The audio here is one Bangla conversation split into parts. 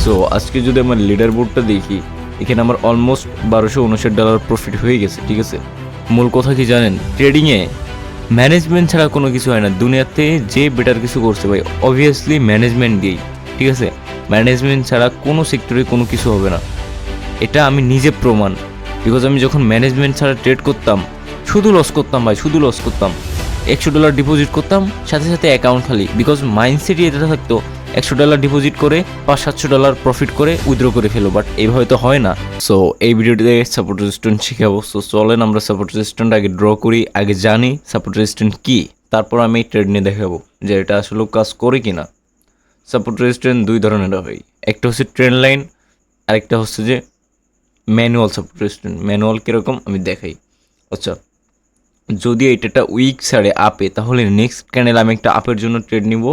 সো আজকে যদি আমার লিডার বোর্ডটা দেখি, এখানে আমার অলমোস্ট $1259 প্রফিট হয়ে গেছে। ঠিক আছে, মূল কথা কি জানেন, ট্রেডিংয়ে ম্যানেজমেন্ট ছাড়া কোনো কিছু হয় না। দুনিয়াতে যে বেটার কিছু করছে ভাই, অবভিয়াসলি ম্যানেজমেন্ট দিয়েই। ঠিক আছে, ম্যানেজমেন্ট ছাড়া কোনো সেক্টরে কোনো কিছু হবে না, এটা আমি নিজে প্রমাণ। বিকজ আমি যখন ম্যানেজমেন্ট ছাড়া ট্রেড করতাম, শুধু লস করতাম ভাই, শুধু লস করতাম। $100 ডিপোজিট করতাম, সাথে সাথে অ্যাকাউন্ট খালি। বিকজ মাইন্ডসেটই এটা থাকতো, $100 ডিপোজিট করে $500-700 প্রফিট করে উইথড্র করে ফেলো। বাট এইভাবে তো হয় না। সো এই ভিডিওটিতে সাপোর্ট রেজিস্ট্যান্ট শিখাবো। সো চলেন আমরা সাপোর্ট রেজিস্ট্যান্ট আগে ড্র করি, আগে জানি সাপোর্ট রেজিস্ট্যান্ট কী, তারপর আমি এই ট্রেড নিয়ে দেখাবো যে এটা আসলে কাজ করে কিনা। সাপোর্ট রেজিস্ট্যান্ট দুই ধরনের হয়, একটা হচ্ছে ট্রেন্ড লাইন, আরেকটা হচ্ছে যে ম্যানুয়াল সাপোর্ট রেজিস্ট্যান্ট। ম্যানুয়াল কীরকম আমি দেখাই। আচ্ছা, যদি এটা উইক ছাড়ে আপে, তাহলে নেক্সট ক্যান্ডেল আমি একটা আপের জন্য ট্রেড নিব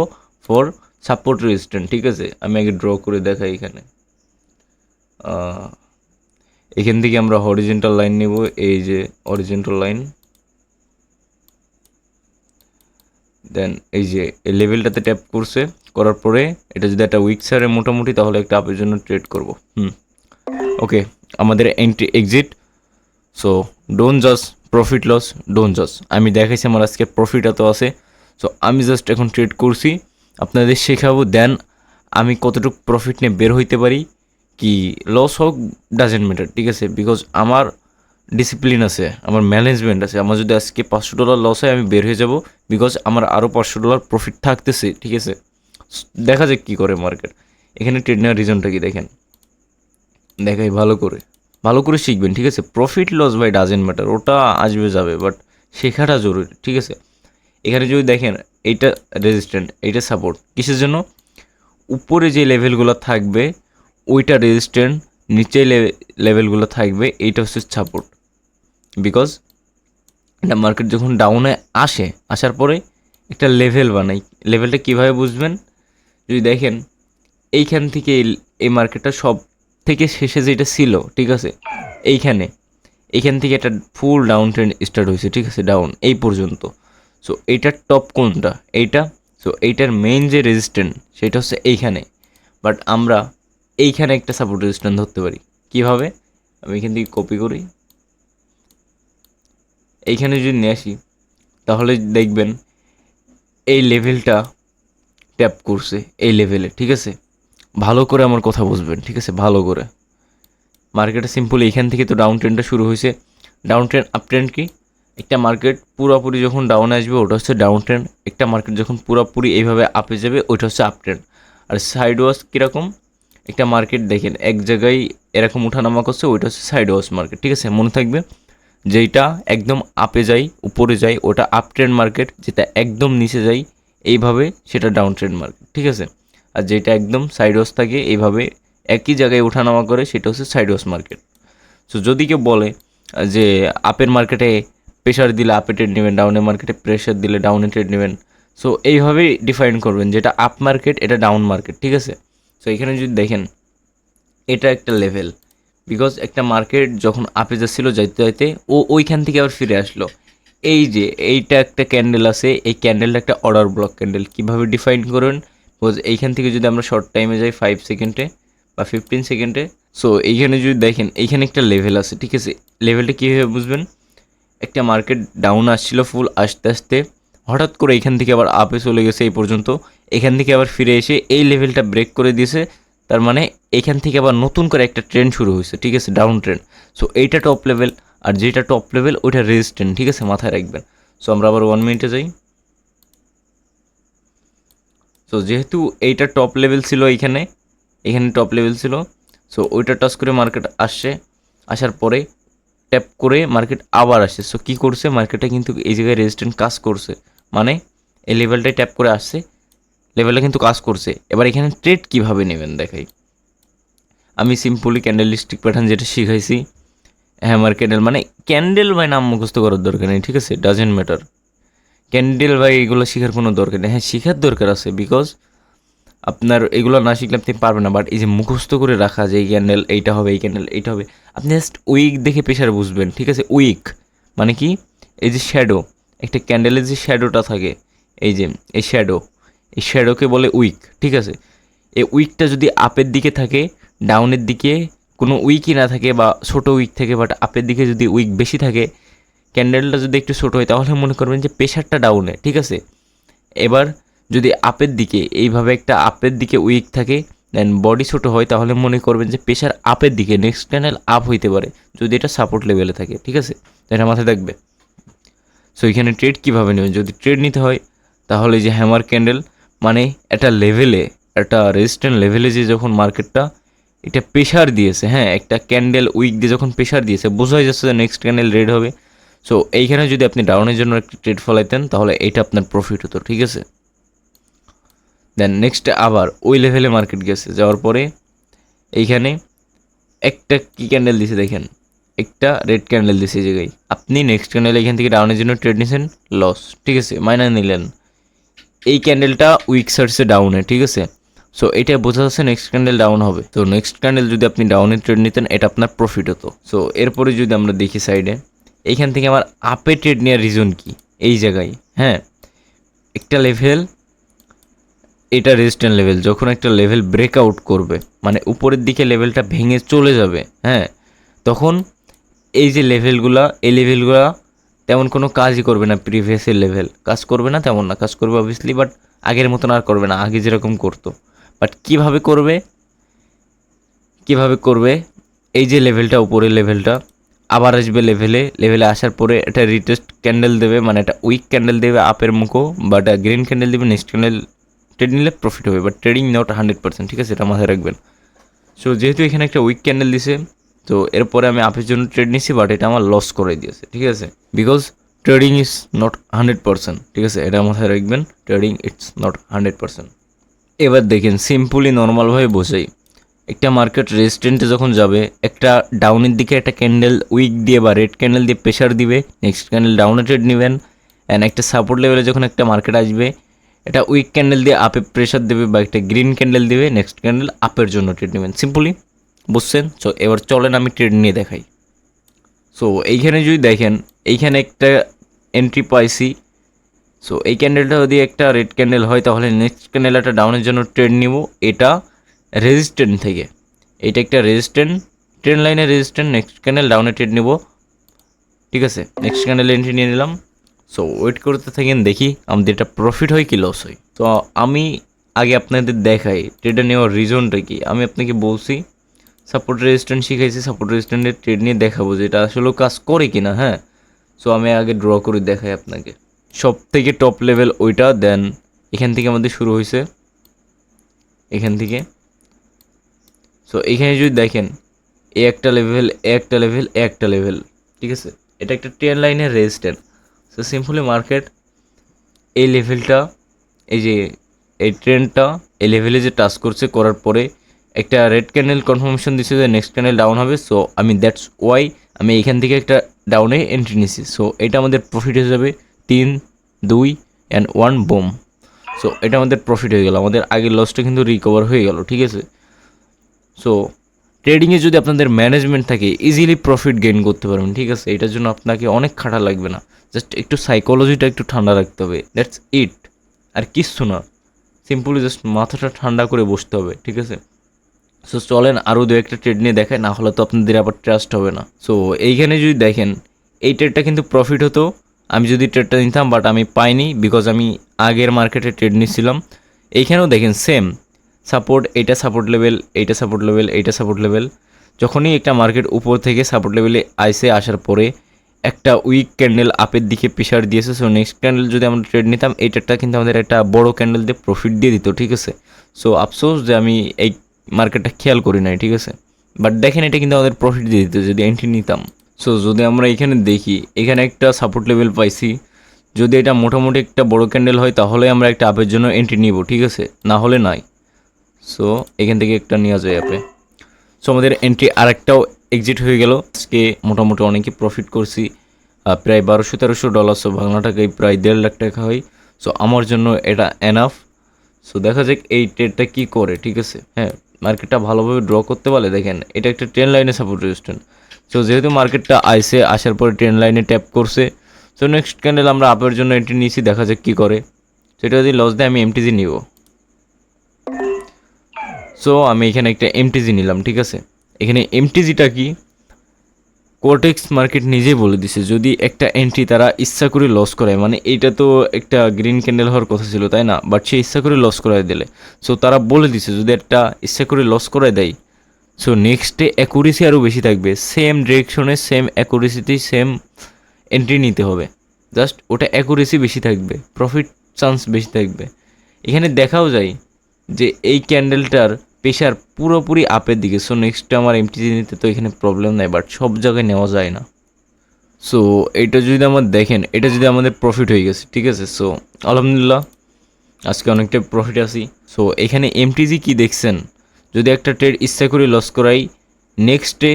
ফর সাপোর্ট রেজিস্ট্যান্ট। ঠিক আছে, আমি আগে ড্র করে দেখাই। এখান থেকে আমরা হরিজেন্টাল লাইন নিব, এই যে হরিজেন্টাল লাইন। দেন এই যে এই লেভেলটাতে ট্যাপ করছে, করার পরে এটা যদি একটা উইক ছাড়ে মোটামুটি, তাহলে একটা আপের জন্য ট্রেড করব। ওকে, আমাদের entry exit. So don't just profit loss, don't just. আমি দেখাইছি আমার আজকে প্রফিট এত আছে। সো আমি জাস্ট এখন ট্রেড করছি, আপনাদের শেখাবো। দেন আমি কতটুকু প্রফিট নিয়ে বের হইতে পারি, কি লস হোক ডাজেন্ট ম্যাটার। ঠিক আছে, বিকজ আমার ডিসিপ্লিন আছে, আমার ম্যানেজমেন্ট আছে। আমার যদি আজকে $500 লস হয়, আমি বের হয়ে যাব, বিকজ আমার আরও $500 প্রফিট থাকতেছে। ঠিক আছে, দেখা যাক কী করে মার্কেট। এখানে ট্রেড নেওয়ার রিজনটা কি দেখেন, দেখাই ভালো করে, ভালো করে শিখবেন। ঠিক আছে, প্রফিট লস বাই ডাজেন্ট ম্যাটার, ওটা আসবে যাবে, বাট শেখাটা জরুরি। ঠিক আছে, এখানে যদি দেখেন এইটা রেজিস্ট্যান্ট, এইটা সাপোর্ট, কিসের জন্য? উপরে যে লেভেলগুলো থাকবে ওইটা রেজিস্ট্যান্ট, নিচে লেভেলগুলো থাকবে এইটা হচ্ছে সাপোর্ট। বিকজ এটা মার্কেট যখন ডাউনে আসে, আসার পরে একটা লেভেল বানাই। লেভেলটা কীভাবে বুঝবেন, যদি দেখেন এইখান থেকে এই মার্কেটটা সব থেকে শেষে যেটা ছিল, ঠিক আছে, এইখান থেকে একটা ফুল ডাউন ট্রেন্ড স্টার্ট হয়েছে। ঠিক আছে, ডাউন এই পর্যন্ত। সো এইটার টপ কোনটা? এইটা। সো এইটার মেইন যে রেজিস্ট্যান্ট সেটা হচ্ছে এইখানে। বাট আমরা এইখানে একটা সাপোর্ট রেজিস্ট্যান্ট ধরতে পারি। কীভাবে? আমি এখান থেকে কপি করি, এইখানে যদি নিয়ে আসি, তাহলে দেখবেন এই লেভেলটা ট্যাপ করছে এই লেভেলে। ঠিক আছে, ভালো করে আমার কথা বুঝবেন। ঠিক আছে, ভালো করে। মার্কেটে সিম্পল এইখান থেকে তো ডাউন ট্রেন্ডটা শুরু হয়েছে। ডাউন ট্রেন্ড, আপ ট্রেন্ড কি? একটা মার্কেট পুরোপুরি যখন ডাউনে আসবে ওটা হচ্ছে ডাউন ট্রেন্ড। একটা মার্কেট যখন পুরোপুরি এইভাবে আপে যাবে ওইটা হচ্ছে আপ ট্রেন্ড। আর সাইড ওয়াশ কীরকম? একটা মার্কেট দেখেন এক জায়গায় এরকম উঠানামা করছে, ওইটা হচ্ছে সাইড ওয়াশ মার্কেট। ঠিক আছে, মনে থাকবে, যেইটা একদম আপে যায়, উপরে যায়, ওটা আপ ট্রেন্ড মার্কেট। যেটা একদম নিচে যায় এইভাবে, সেটা ডাউন ট্রেন্ড মার্কেট। ঠিক আছে, আর যেটা একদম সাইড ওয়াশ থাকে এইভাবে একই জায়গায় ওঠানামা করে, সেটা হচ্ছে সাইড ওয়াশ মার্কেট। সো যদি কেউ বলে যে আপের মার্কেটে প্রেশার দিলে আপে ট্রেড নেবেন, ডাউনের মার্কেটে প্রেশার দিলে ডাউনে ট্রেড নেবেন, সো এইভাবেই ডিফাইন করবেন যেটা আপ মার্কেট, এটা ডাউন মার্কেট। ঠিক আছে, সো এখানে যদি দেখেন এটা একটা লেভেল। বিকজ একটা মার্কেট যখন আপে যাচ্ছিল যাইতে যাইতে ওইখান থেকে আবার ফিরে আসলো। এই যে এইটা একটা ক্যান্ডেল আছে, এই ক্যান্ডেলটা একটা অর্ডার ব্লক ক্যান্ডেল। কীভাবে ডিফাইন করবেন? বিকজ এইখান থেকে যদি আমরা শর্ট টাইমে যাই 5 সেকেন্ডে বা 15 সেকেন্ডে, সো এইখানে যদি দেখেন এইখানে একটা লেভেল আছে। ঠিক আছে, লেভেলটা কীভাবে বুঝবেন? একটা মার্কেট ডাউন আসছিল ফুল, আস্তে আস্তে হঠাৎ করে এইখান থেকে আবার আপে চলে গেছে এই পর্যন্ত, এখান থেকে আবার ফিরে এসে এই লেভেলটা ব্রেক করে দিয়েছে। তার মানে এইখান থেকে আবার নতুন করে একটা ট্রেন্ড শুরু হয়েছে। ঠিক আছে, ডাউন ট্রেন্ড। সো এইটা টপ লেভেল, আর যেটা টপ লেভেল ওইটা রেজিস্ট্যান্ট। ঠিক আছে, মাথায় রাখবেন। সো আমরা আবার 1 মিনিটে যাই। সো যেহেতু এইটা টপ লেভেল ছিল, এখানে টপ লেভেল ছিল, সো ওইটা টাচ করে মার্কেট আসছে, আসার পরে ট্যাপ করে মার্কেট আবার আসছে। সো কী করছে, মার্কেটটা কিন্তু এই জায়গায় রেজিস্ট্যান্ট কাজ করছে, মানে এই লেভেলটাই ট্যাপ করে আসছে, লেভেলটা কিন্তু কাজ করছে। এবার এখানে ট্রেড কীভাবে নেবেন দেখাই। আমি সিম্পলি ক্যান্ডেলিস্টিক প্যাটার্ন যেটা শিখাইছি, হ্যামার ক্যান্ডেল, মানে ক্যান্ডেল ভাই নাম মুখস্থ করার দরকার নেই। ঠিক আছে, ডাজেন্ট ম্যাটার। ক্যান্ডেল ভাই এগুলো শেখার কোনো দরকার নেই। হ্যাঁ, শেখার দরকার আছে, বিকজ আপনার এগুলো না শিখলে আপনি পারবেন না। বাট এই যে মুখস্থ করে রাখা যে এই ক্যান্ডেল এইটা হবে, এই ক্যান্ডেল এইটা হবে, আপনি জাস্ট উইক দেখে প্রেশার বুঝবেন। ঠিক আছে, উইক মানে কি? এই যে শ্যাডো, একটা ক্যান্ডেলের যে শ্যাডোটা থাকে, এই যে এই শ্যাডোকে বলে উইক। ঠিক আছে, এই উইকটা যদি আপের দিকে থাকে, ডাউনের দিকে কোনো উইকই না থাকে বা ছোট উইক থাকে, বাট আপের দিকে যদি উইক বেশি থাকে, ক্যান্ডেলটা যদি একটু ছোট হয়, তাহলে মনে করবেন যে প্রেশারটা ডাউনে, ঠিক আছে। এবার যদি আপের দিকে এইভাবে একটা আপের দিকে উইক থাকে, দেন বডি ছোট হয়, তাহলে মনে করবেন যে প্রেশার আপের দিকে, নেক্সট ক্যান্ডেল আপ হইতে পারে যদি এটা সাপোর্ট লেভেলে থাকে, ঠিক আছে। এটা মাথায় থাকবে। সো এখানে ট্রেড কীভাবে নেবেন, যদি ট্রেড নিতে হয় তাহলে যে হ্যামার ক্যান্ডেল, মানে একটা লেভেলে, একটা রেজিস্ট্যান্ট লেভেলে যে যখন মার্কেটটা এটা প্রেশার দিয়েছে, হ্যাঁ, একটা ক্যান্ডেল উইক দিয়ে যখন প্রেশার দিয়েছে, বোঝাই যাচ্ছে যে নেক্সট ক্যান্ডেল রেড হবে। সো এইখানে যদি আপনি ডাউনের জন্য একটা ট্রেড ফলাইতেন তাহলে এটা আপনার প্রফিট হতো, ঠিক আছে। দেন নেক্সট আবার ওই লেভেলে মার্কেট গেছে, যাওয়ার পরে এইখানে একটা কি ক্যান্ডেল দিছে দেখেন, একটা রেড ক্যান্ডেল দিছে এই জায়গায়, আপনি নেক্সট ক্যান্ডেল এখান থেকে ডাউনের জন্য ট্রেড নিয়েছেন, লস, ঠিক আছে, মাইনাস নিলেন। এই ক্যান্ডেলটা উইক সার্চে ডাউনে, ঠিক আছে। সো এটা বোঝা যাচ্ছে নেক্সট ক্যান্ডেল ডাউন হবে। তো নেক্সট ক্যান্ডেল যদি আপনি ডাউনে ট্রেড নিতেন, এটা আপনার প্রফিট হতো। সো এরপরে যদি আমরা দেখি সাইডে, এইখান থেকে আমার আপে ট্রেড নেওয়ার রিজন কি, এই জায়গায়, হ্যাঁ, একটা লেভেল, এটা রেজিস্ট্যান্ট লেভেল, যখন একটা লেভেল ব্রেকআউট করবে, মানে উপরের দিকে লেভেলটা ভেঙে চলে যাবে, হ্যাঁ, তখন এই যে লেভেলগুলা, এই লেভেলগুলা তেমন কোনো কাজই করবে না, প্রিভিয়াসের লেভেল কাজ করবে না, তেমন না কাজ করবে অবভিয়াসলি, বাট আগের মতন আর করবে না, আগে যেরকম করতো। বাট কীভাবে করবে, কীভাবে করবে, এই যে লেভেলটা, উপরের লেভেলটা আবার আসবে লেভেলে, লেভেলে আসার পরে এটা রিটেস্ট ক্যান্ডেল দেবে, মানে একটা উইক ক্যান্ডেল দেবে আপের মুখো, বাট গ্রিন ক্যান্ডেল দেবে, নেক্সট ক্যান্ডেল ট্রেড নিলে প্রফিট হবে, বাট ট্রেডিং নট 100%, ঠিক আছে, এটা মাথায় রাখবেন। সো যেহেতু এখানে একটা উইক ক্যান্ডেল দিছে, তো এরপরে আমি আপের জন্য ট্রেড নিছি, বাট এটা আমার লস করে দিয়েছে, ঠিক আছে, বিকজ ট্রেডিং ইজ নট 100%, ঠিক আছে, এটা মাথায় রাখবেন, ট্রেডিং ইটস নট 100%। এবার দেখেন সিম্পলি নর্মালভাবে বোঝাই, একটা মার্কেট রেজিস্ট্যান্টে যখন যাবে, একটা ডাউনের দিকে একটা ক্যান্ডেল উইক দিয়ে বা রেড ক্যান্ডেল দিয়ে প্রেশার দিবে, নেক্সট ক্যান্ডেল ডাউনে ট্রেড নেবেন। অ্যান্ড একটা সাপোর্ট লেভেলে যখন একটা মার্কেট আসবে, এটা উইক ক্যান্ডেল দিয়ে আপে প্রেশার দেবে বা একটা গ্রিন ক্যান্ডেল দেবে, নেক্সট ক্যান্ডেল আপের জন্য ট্রেড নেবেন, সিম্পলি বুঝছেন। সো এবার চলেন আমি ট্রেড নিয়ে দেখাই। সো এইখানে যদি দেখেন, এইখানে একটা এন্ট্রি পাইছি। সো এই ক্যান্ডেলটা যদি একটা রেড ক্যান্ডেল হয়, তাহলে নেক্সট ক্যান্ডেল একটা ডাউনের জন্য ট্রেড নিব, এটা রেজিস্ট্যান্ট থেকে, এটা একটা রেজিস্ট্যান্ট, ট্রেন লাইনের রেজিস্ট্যান্ট, নেক্সট ক্যান্ডেল ডাউনে ট্রেড নিব, ঠিক আছে, নেক্সট ক্যান্ডেল এন্ট্রি নিয়ে নিলাম। সো ওয়েট করতে থাকেন, দেখি আমাদের এটা প্রফিট হয় কি লস হয়। তো আমি আগে আপনাদের দেখাই ট্রেডে নেওয়ার রিজনটা কি। আমি আপনাকে বলছি সাপোর্ট রেজিস্ট্যান্ট শিখাইছি, সাপোর্ট রেজিস্ট্যান্টের ট্রেড নিয়ে দেখাবো যে এটা আসলেও কাজ করে কি না, হ্যাঁ। সো আমি আগে ড্র করে দেখাই আপনাকে, সব থেকে টপ লেভেল ওইটা, দেন এখান থেকে আমাদের শুরু হয়েছে, এখান থেকে। সো এখানে যদি দেখেন, এ একটা লেভেল, এ একটা লেভেল, এ একটা লেভেল, ঠিক আছে, এটা একটা ট্রেন লাইনের রেজিস্ট্যান্ট। সো সিম্পলি মার্কেট এই লেভেলটা, এই যে এই ট্রেন্ডটা এই লেভেলে যে টাচ করছে, করার পরে একটা রেড ক্যান্ডেল কনফার্মেশন দিচ্ছে যে নেক্সট ক্যান্ডেল ডাউন হবে। সো আমি দ্যাটস ওয়াই আমি এখান থেকে একটা ডাউনে এন্ট্রি নিছি। সো এটা আমাদের প্রফিট হয়ে যাবে 3, 2 অ্যান্ড 1 বুম। সো এটা আমাদের প্রফিট হয়ে গেল, আমাদের আগের লসটা কিন্তু রিকভার হয়ে গেল, ঠিক আছে। সো ট্রেডিংয়ে যদি আপনাদের ম্যানেজমেন্ট থাকে, ইজিলি প্রফিট গেইন করতে পারবেন, ঠিক আছে। এটার জন্য আপনাকে অনেক খাটা লাগবে না, জাস্ট একটু সাইকোলজিটা একটু ঠান্ডা রাখতে হবে, দ্যাটস ইট, আর কিচ্ছু না। সিম্পলি জাস্ট মাথাটা ঠান্ডা করে বসতে হবে, ঠিক আছে। সো চলেন আরও দু একটা ট্রেড নিয়ে দেখায়, না হলে তো আপনাদের আবার ট্রাস্ট হবে না। সো এইখানে যদি দেখেন, এই ট্রেডটা কিন্তু প্রফিট হতো আমি যদি ট্রেডটা নিতাম, বাট আমি পাইনি, বিকজ আমি আগের মার্কেটে ট্রেড নিচ্ছিলাম। এইখানেও দেখেন সেম সাপোর্ট, এইটা সাপোর্ট লেভেল, এইটা সাপোর্ট লেভেল, এইটা সাপোর্ট লেভেল। যখনই একটা মার্কেট উপর থেকে সাপোর্ট লেভেলে আসার পরে একটা উইক ক্যান্ডেল আপের দিকে প্রেশার দিয়েছে। সো নেক্সট ক্যান্ডেল যদি আমরা ট্রেড নিতাম, এই ট্রেডটা কিন্তু আমাদের একটা বড় ক্যান্ডেল দিয়ে প্রফিট দিয়ে দিত, ঠিক আছে। সো আফসোস যে আমি এই মার্কেটটা খেয়াল করি নাই, ঠিক আছে, বাট দেখেন এটা কিন্তু আমাদের প্রফিট দিয়ে দিত যদি এন্ট্রি নিতাম। সো যদি আমরা এখানে দেখি, এখানে একটা সাপোর্ট লেভেল পাইছি, যদি এটা মোটামুটি একটা বড় ক্যান্ডেল হয় তাহলে আমরা একটা আপের জন্য এন্ট্রি নিব, ঠিক আছে, না হলে নাই। সো এখান থেকে একটা নেওয়া যায় আপে। সো আমাদের এন্ট্রি আরেকটাও এক্সিট হয়ে গেল। আজকে মোটামুটি অনেকই প্রফিট করছি, প্রায় $1200-1300। সো বাংলা টাকায় প্রায় 1.5 লাখ টাকা হয়। সো আমার জন্য এটা এনাফ। সো দেখা যাক এই ট্রেডটা কী করে, ঠিক আছে। হ্যাঁ, মার্কেটটা ভালোভাবে ড্র করতে পারলে দেখেন এটা একটা ট্রেন লাইনে সাপোর্ট রেজিস্ট্যান্ট। সো যেহেতু মার্কেটটা আসার পরে ট্রেন লাইনে ট্যাপ করছে, সো নেক্সট ক্যান্ডেল আমরা আপের জন্য এন্ট্রি নিয়েছি, দেখা যাক কী করে। সেটা যদি লস দেয় আমি এমটিজি নিব। সো আমি এখানে একটা এমটিজি নিলাম, ঠিক আছে। এখানে এমটিজিটা কি, কোটেক্স মার্কেট নিজেই বলে দিছে যদি একটা এন্ট্রি তারা ইচ্ছা করে লস করায়, মানে এইটা তো একটা গ্রিন ক্যান্ডেল হওয়ার কথা ছিল তাই না, বাট সে ইচ্ছা করে লস করায় দিলে। সো তারা বলে দিছে যদি একটা ইচ্ছা করে লস করায় দেয়, সো নেক্সটে অ্যাকুরেসি আরও বেশি থাকবে, সেম ডিরেকশনে সেম অ্যাকুরেসিতেই সেম এন্ট্রি নিতে হবে, জাস্ট ওটা অ্যাকুরেসি বেশি থাকবে, প্রফিট চান্স বেশি থাকবে। এখানে দেখাও যায় যে এই ক্যান্ডেলটার প্রেশার পুরোপুরি আপের দিকে। সো নেক্সট আমার এমটিজি নিতে তো এখানে প্রবলেম নাই, বাট সব জায়গায় নেওয়া যায় না। সো এটা যদি আমার দেখেন, এটা যদি আমাদের প্রফিট হয়ে গেছে, ঠিক আছে। সো আলহামদুলিল্লাহ আজকে অনেকটা প্রফিট আছি। সো এখানে এমটিজি কি দেখছেন, যদি একটা ট্রেড ইচ্ছা করে লস করাই, নেক্সটে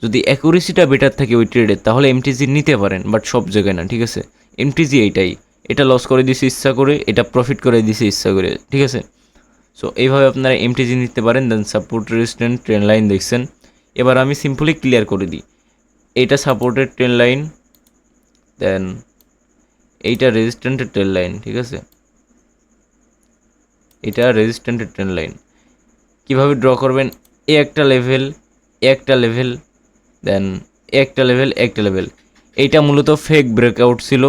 যদি অ্যাকুরেসিটা বেটার থাকে ওই ট্রেডে, তাহলে এমটিজি নিতে পারেন, বাট সব জায়গায় না, ঠিক আছে। এমটিজি এইটাই, এটা লস করে দিছে ইচ্ছা করে, এটা প্রফিট করে দিছে ইচ্ছা করে, ঠিক আছে। সো এইভাবে আপনারা এমটিজি নিতে পারেন। দেন সাপোর্ট রেজিস্ট্যান্ট ট্রেন লাইন দেখছেন। এবার আমি সিম্পলি ক্লিয়ার করে দিই, এইটা সাপোর্টের ট্রেন লাইন, দেন এইটা রেজিস্ট্যান্টের ট্রেন লাইন, ঠিক আছে। এটা রেজিস্ট্যান্টের ট্রেন লাইন কীভাবে ড্র করবেন, এ একটা লেভেল, এ একটা লেভেল, দেন একটা লেভেল, একটা লেভেল। এইটা মূলত ফেক ব্রেকআউট ছিল,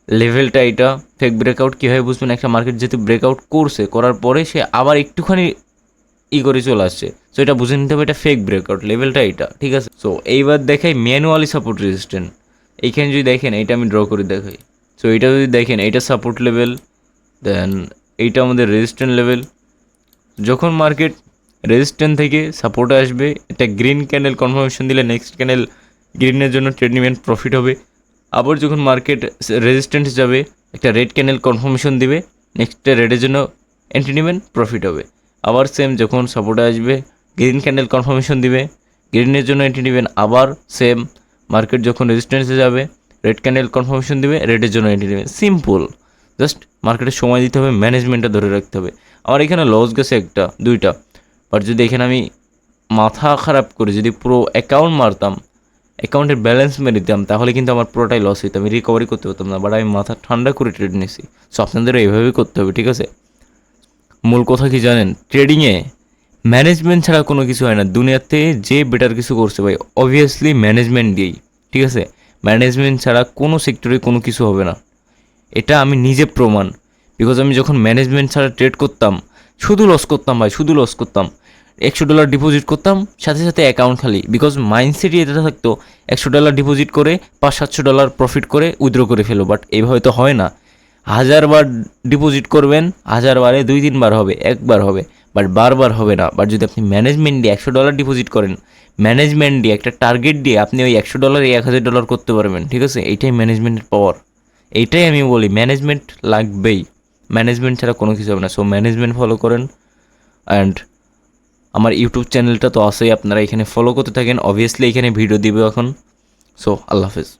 লেভেলটা এটা ফেক ব্রেকআউট। কীভাবে বুঝবেন, একটা মার্কেট যেহেতু ব্রেকআউট করছে, করার পরে সে আবার একটুখানি করে চলে আসছে, সো এটা বুঝে নিতে হবে এটা ফেক ব্রেকআউট, লেভেলটা এটা, ঠিক আছে। সো এইবার দেখাই ম্যানুয়ালি সাপোর্ট রেজিস্ট্যান্ট। এইখানে যদি দেখেন, এইটা আমি ড্র করে দেখাই। সো এইটা যদি দেখেন, এইটা সাপোর্ট লেভেল, দেন এইটা আমাদের রেজিস্ট্যান্ট লেভেল। যখন মার্কেট রেজিস্ট্যান্ট থেকে সাপোর্টে আসবে, এটা গ্রিন ক্যান্ডেল কনফার্মেশন দিলে নেক্সট ক্যান্ডেল গ্রিনের জন্য ট্রেড নেবেন, প্রফিট হবে। আবার যখন মার্কেট রেজিস্ট্যান্টে যাবে, একটা রেড ক্যান্ডেল কনফার্মেশন দিবে, নেক্সটে রেডের জন্য এন্ট্রি নেবেন, প্রফিট হবে। আবার সেম যখন সাপোর্টে আসবে, গ্রিন ক্যান্ডেল কনফার্মেশন দিবে, গ্রিনের জন্য এন্ট্রি নেবেন। আবার সেম মার্কেট যখন রেজিস্ট্যান্সে যাবে, রেড ক্যান্ডেল কনফার্মেশন দিবে, রেডের জন্য এন্ট্রি নেবেন। সিম্পল, জাস্ট মার্কেটে সময় দিতে হবে, ম্যানেজমেন্টটা ধরে রাখতে হবে। আমার এখানে লস গেছে একটা দুইটা, বাট যদি এখানে আমি মাথা খারাপ করে যদি পুরো অ্যাকাউন্ট মারতাম, অ্যাকাউন্টের ব্যালেন্স মেরে দিতাম, তাহলে কিন্তু আমার পুরোটাই লস হইতো, আমি রিকভারি করতে পারতাম না। বাট আমি মাথা ঠান্ডা করে ট্রেড নিয়েছি। সো আপনাদেরও এইভাবেই করতে হবে, ঠিক আছে। মূল কথা কি জানেন, ট্রেডিংয়ে ম্যানেজমেন্ট ছাড়া কোনো কিছু হয় না। দুনিয়াতে যে বেটার কিছু করছে ভাই, অবভিয়াসলি ম্যানেজমেন্ট দিয়েই, ঠিক আছে। ম্যানেজমেন্ট ছাড়া কোনো সেক্টরে কোনো কিছু হবে না, এটা আমি নিজে প্রমাণ। বিকজ আমি যখন ম্যানেজমেন্ট ছাড়া ট্রেড করতাম, শুধু লস করতাম ভাই, শুধু লস করতাম। $100 ডিপোজিট করতাম, সাথে সাথে অ্যাকাউন্ট খালি। বিকজ মাইন্ডসেটই এটা থাকতো $100 ডিপোজিট করে $500-700 প্রফিট করে উইথড্র করে ফেলো। বাট এইভাবে তো হয় না। 1000 বার ডিপোজিট করবেন, 1000 বারে 2-3 বার হবে, একবার হবে, বাট বারবার হবে না। বাট যদি আপনি ম্যানেজমেন্ট দিয়ে $100 ডিপোজিট করেন, ম্যানেজমেন্ট দিয়ে একটা টার্গেট দিয়ে আপনি ওই $100 $1000 করতে পারবেন, ঠিক আছে। এইটাই ম্যানেজমেন্টের পাওয়ার। এইটাই আমি বলি, ম্যানেজমেন্ট লাগবেই, ম্যানেজমেন্ট ছাড়া কোনো কিছু হবে না। সো ম্যানেজমেন্ট ফলো করেন। অ্যান্ড আমার ইউটিউব চ্যানেলটা তো আছেই, আপনারা এখানে ফলো করতে থাকেন। অবভিয়াসলি এখানে ভিডিও দিবে এখন। সো আল্লাহ হাফেজ।